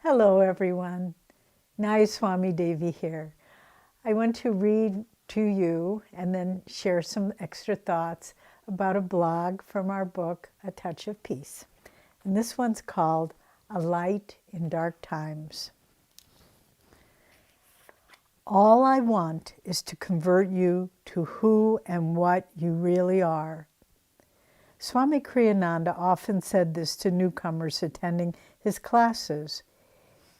Hello, everyone. Nayaswami Devi here. I want to read to you and then share some extra thoughts about a blog from our book, A Touch of Peace. And this one's called A Light in Dark Times. All I want is to convert you to who and what you really are. Swami Kriyananda often said this to newcomers attending his classes.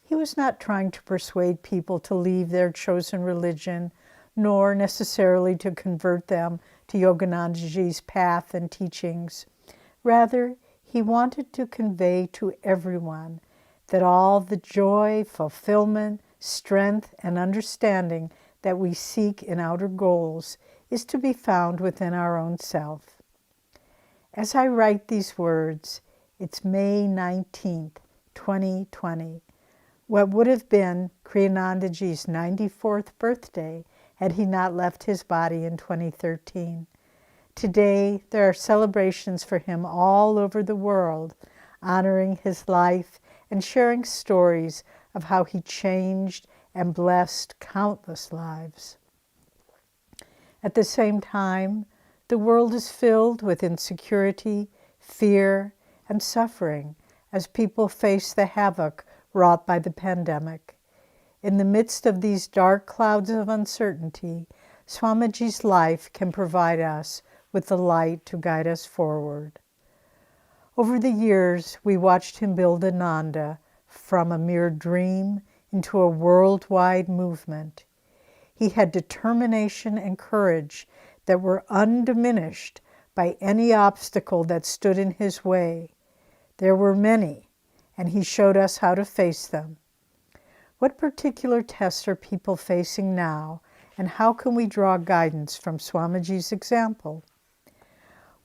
He was not trying to persuade people to leave their chosen religion, nor necessarily to convert them to Yoganandaji's path and teachings. Rather, he wanted to convey to everyone that all the joy, fulfillment, strength, and understanding that we seek in outer goals is to be found within our own self. As I write these words, it's May 19th, 2020. What would have been Kriyanandaji's 94th birthday had he not left his body in 2013. Today, there are celebrations for him all over the world, honoring his life and sharing stories of how he changed and blessed countless lives. At the same time, the world is filled with insecurity, fear, and suffering as people face the havoc wrought by the pandemic. In the midst of these dark clouds of uncertainty, Swamiji's life can provide us with the light to guide us forward. Over the years, we watched him build Ananda from a mere dream into a worldwide movement. He had determination and courage that were undiminished by any obstacle that stood in his way. There were many, and he showed us how to face them. What particular tests are people facing now, and how can we draw guidance from Swamiji's example?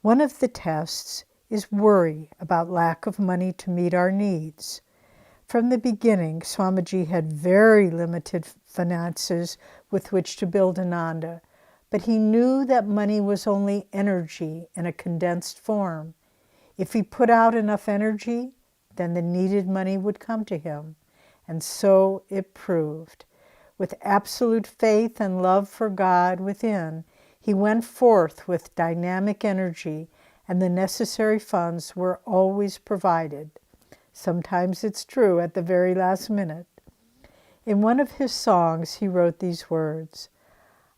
One of the tests is worry about lack of money to meet our needs. From the beginning, Swamiji had very limited finances with which to build Ananda, but he knew that money was only energy in a condensed form. If he put out enough energy, then the needed money would come to him. And so it proved. With absolute faith and love for God within, he went forth with dynamic energy, and the necessary funds were always provided. Sometimes it's true at the very last minute. In one of his songs, he wrote these words,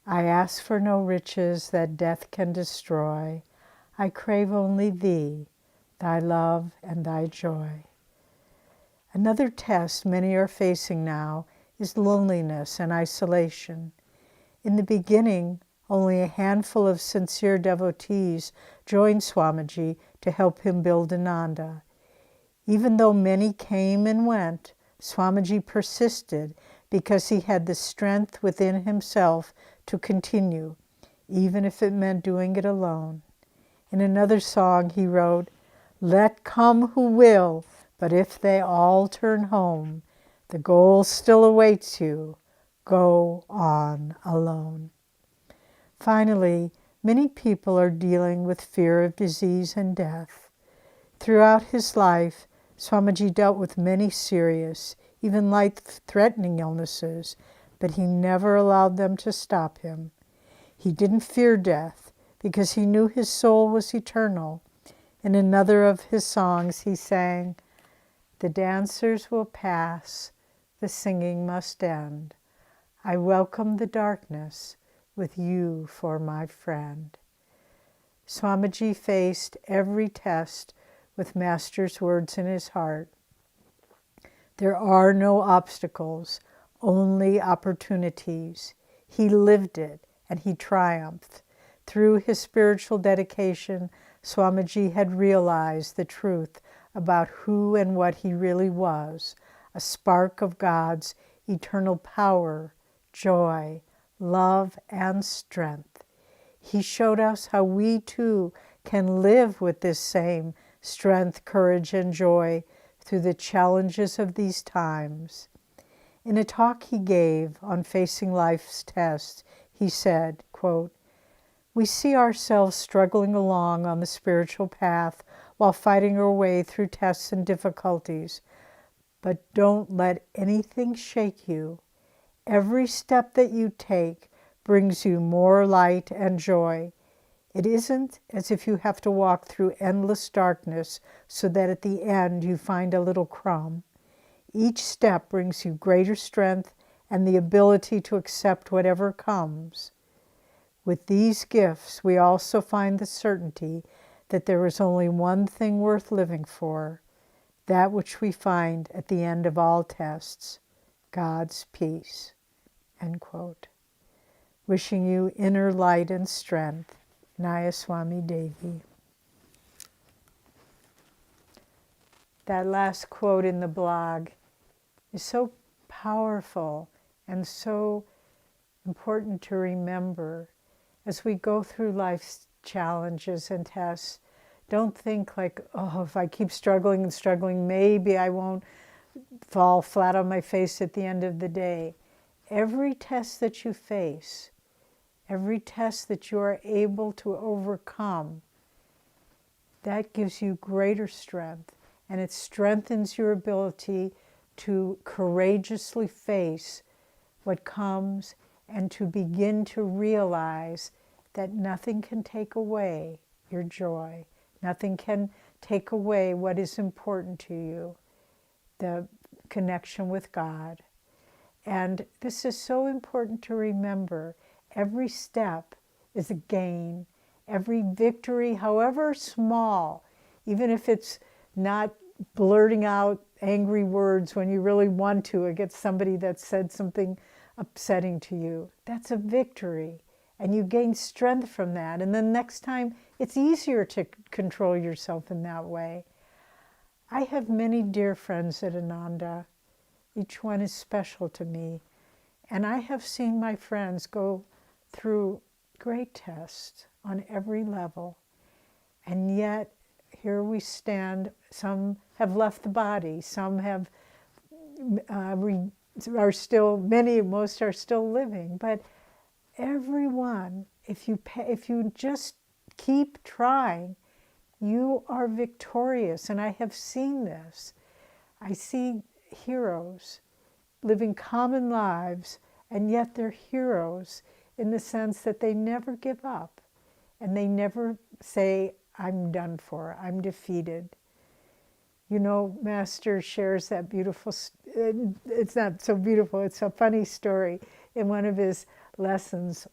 "I ask for no riches that death can destroy. I crave only thee, thy love and thy joy." Another test many are facing now is loneliness and isolation. In the beginning, only a handful of sincere devotees joined Swamiji to help him build Ananda. Even though many came and went, Swamiji persisted because he had the strength within himself to continue, even if it meant doing it alone. In another song he wrote, "Let come who will, but if they all turn home, the goal still awaits you. Go on alone." Finally, many people are dealing with fear of disease and death. Throughout his life, Swamiji dealt with many serious, even life-threatening illnesses, but he never allowed them to stop him. He didn't fear death because he knew his soul was eternal. In another of his songs, he sang, "The dancers will pass, the singing must end. I welcome the darkness with you for my friend." Swamiji faced every test with Master's words in his heart. There are no obstacles, only opportunities. He lived it and he triumphed. Through his spiritual dedication, Swamiji had realized the truth about who and what he really was, a spark of God's eternal power, joy, love, and strength. He showed us how we too can live with this same strength, courage, and joy through the challenges of these times. In a talk he gave on facing life's tests, he said, quote, "We see ourselves struggling along on the spiritual path while fighting our way through tests and difficulties. but don't let anything shake you. Every step that you take brings you more light and joy. It isn't as if you have to walk through endless darkness so that at the end you find a little crumb. Each step brings you greater strength and the ability to accept whatever comes. With these gifts, we also find the certainty that there is only one thing worth living for, that which we find at the end of all tests, God's peace." End quote. Wishing you inner light and strength, Nayaswami Devi. That last quote in the blog is so powerful and so important to remember as we go through life's challenges and tests. Don't think like, oh, if I keep struggling and struggling, maybe I won't fall flat on my face at the end of the day. Every test that you face, every test that you are able to overcome, that gives you greater strength, and it strengthens your ability to courageously face what comes and to begin to realize that nothing can take away your joy. Nothing can take away what is important to you, the connection with God. And this is so important to remember. Every step is a gain. Every victory, however small, even if it's not blurting out angry words when you really want to against somebody that said something upsetting to you, that's a victory. And you gain strength from that. And then next time, it's easier to control yourself in that way. I have many dear friends at Ananda. Each one is special to me. And I have seen my friends go through great tests on every level. And yet, here we stand. Some have left the body. Some have are still, most are still living. But everyone, if you just keep trying, you are victorious. And I have seen this. I see heroes living common lives, and yet they're heroes in the sense that they never give up and they never say, I'm done for, I'm defeated. You know, Master shares that beautiful, it's not so beautiful, it's a funny story in one of his lessons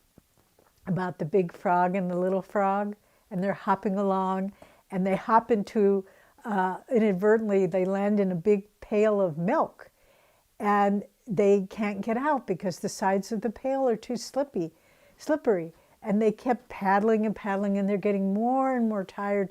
about the big frog and the little frog, and they're hopping along, and they hop into, inadvertently, they land in a big pail of milk, and they can't get out because the sides of the pail are too slippery. And they kept paddling and paddling, and they're getting more and more tired.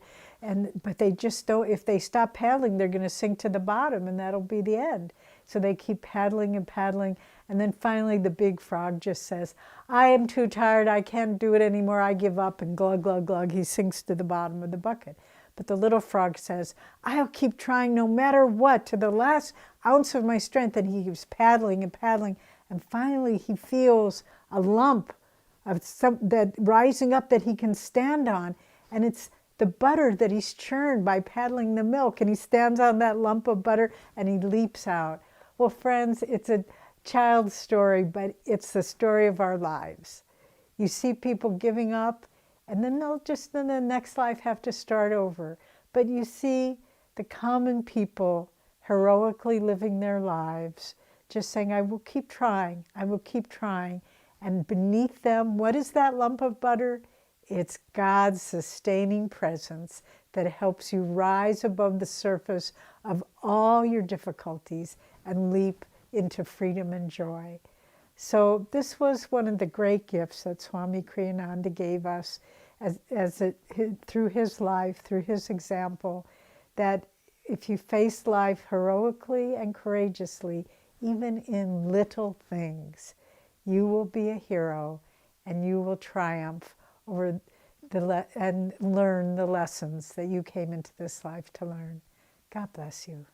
But they just don't, if they stop paddling, they're going to sink to the bottom, and that'll be the end. So they keep paddling and paddling. And then finally the big frog just says, I am too tired, I can't do it anymore, I give up, and glug, glug, glug, he sinks to the bottom of the bucket. But the little frog says, I'll keep trying no matter what, to the last ounce of my strength. And he keeps paddling and paddling, and finally he feels a lump of that rising up that he can stand on, and it's the butter that he's churned by paddling the milk, and he stands on that lump of butter and he leaps out. Well, friends, it's a child's story, but it's the story of our lives. You see people giving up, and then they'll just in the next life have to start over. But you see the common people heroically living their lives, just saying, I will keep trying, I will keep trying. And beneath them, what is that lump of butter? It's God's sustaining presence that helps you rise above the surface of all your difficulties and leap into freedom and joy. So this was one of the great gifts that Swami Kriyananda gave us through his life, through his example, that if you face life heroically and courageously, even in little things, you will be a hero, and you will triumph over and learn the lessons that you came into this life to learn. God bless you.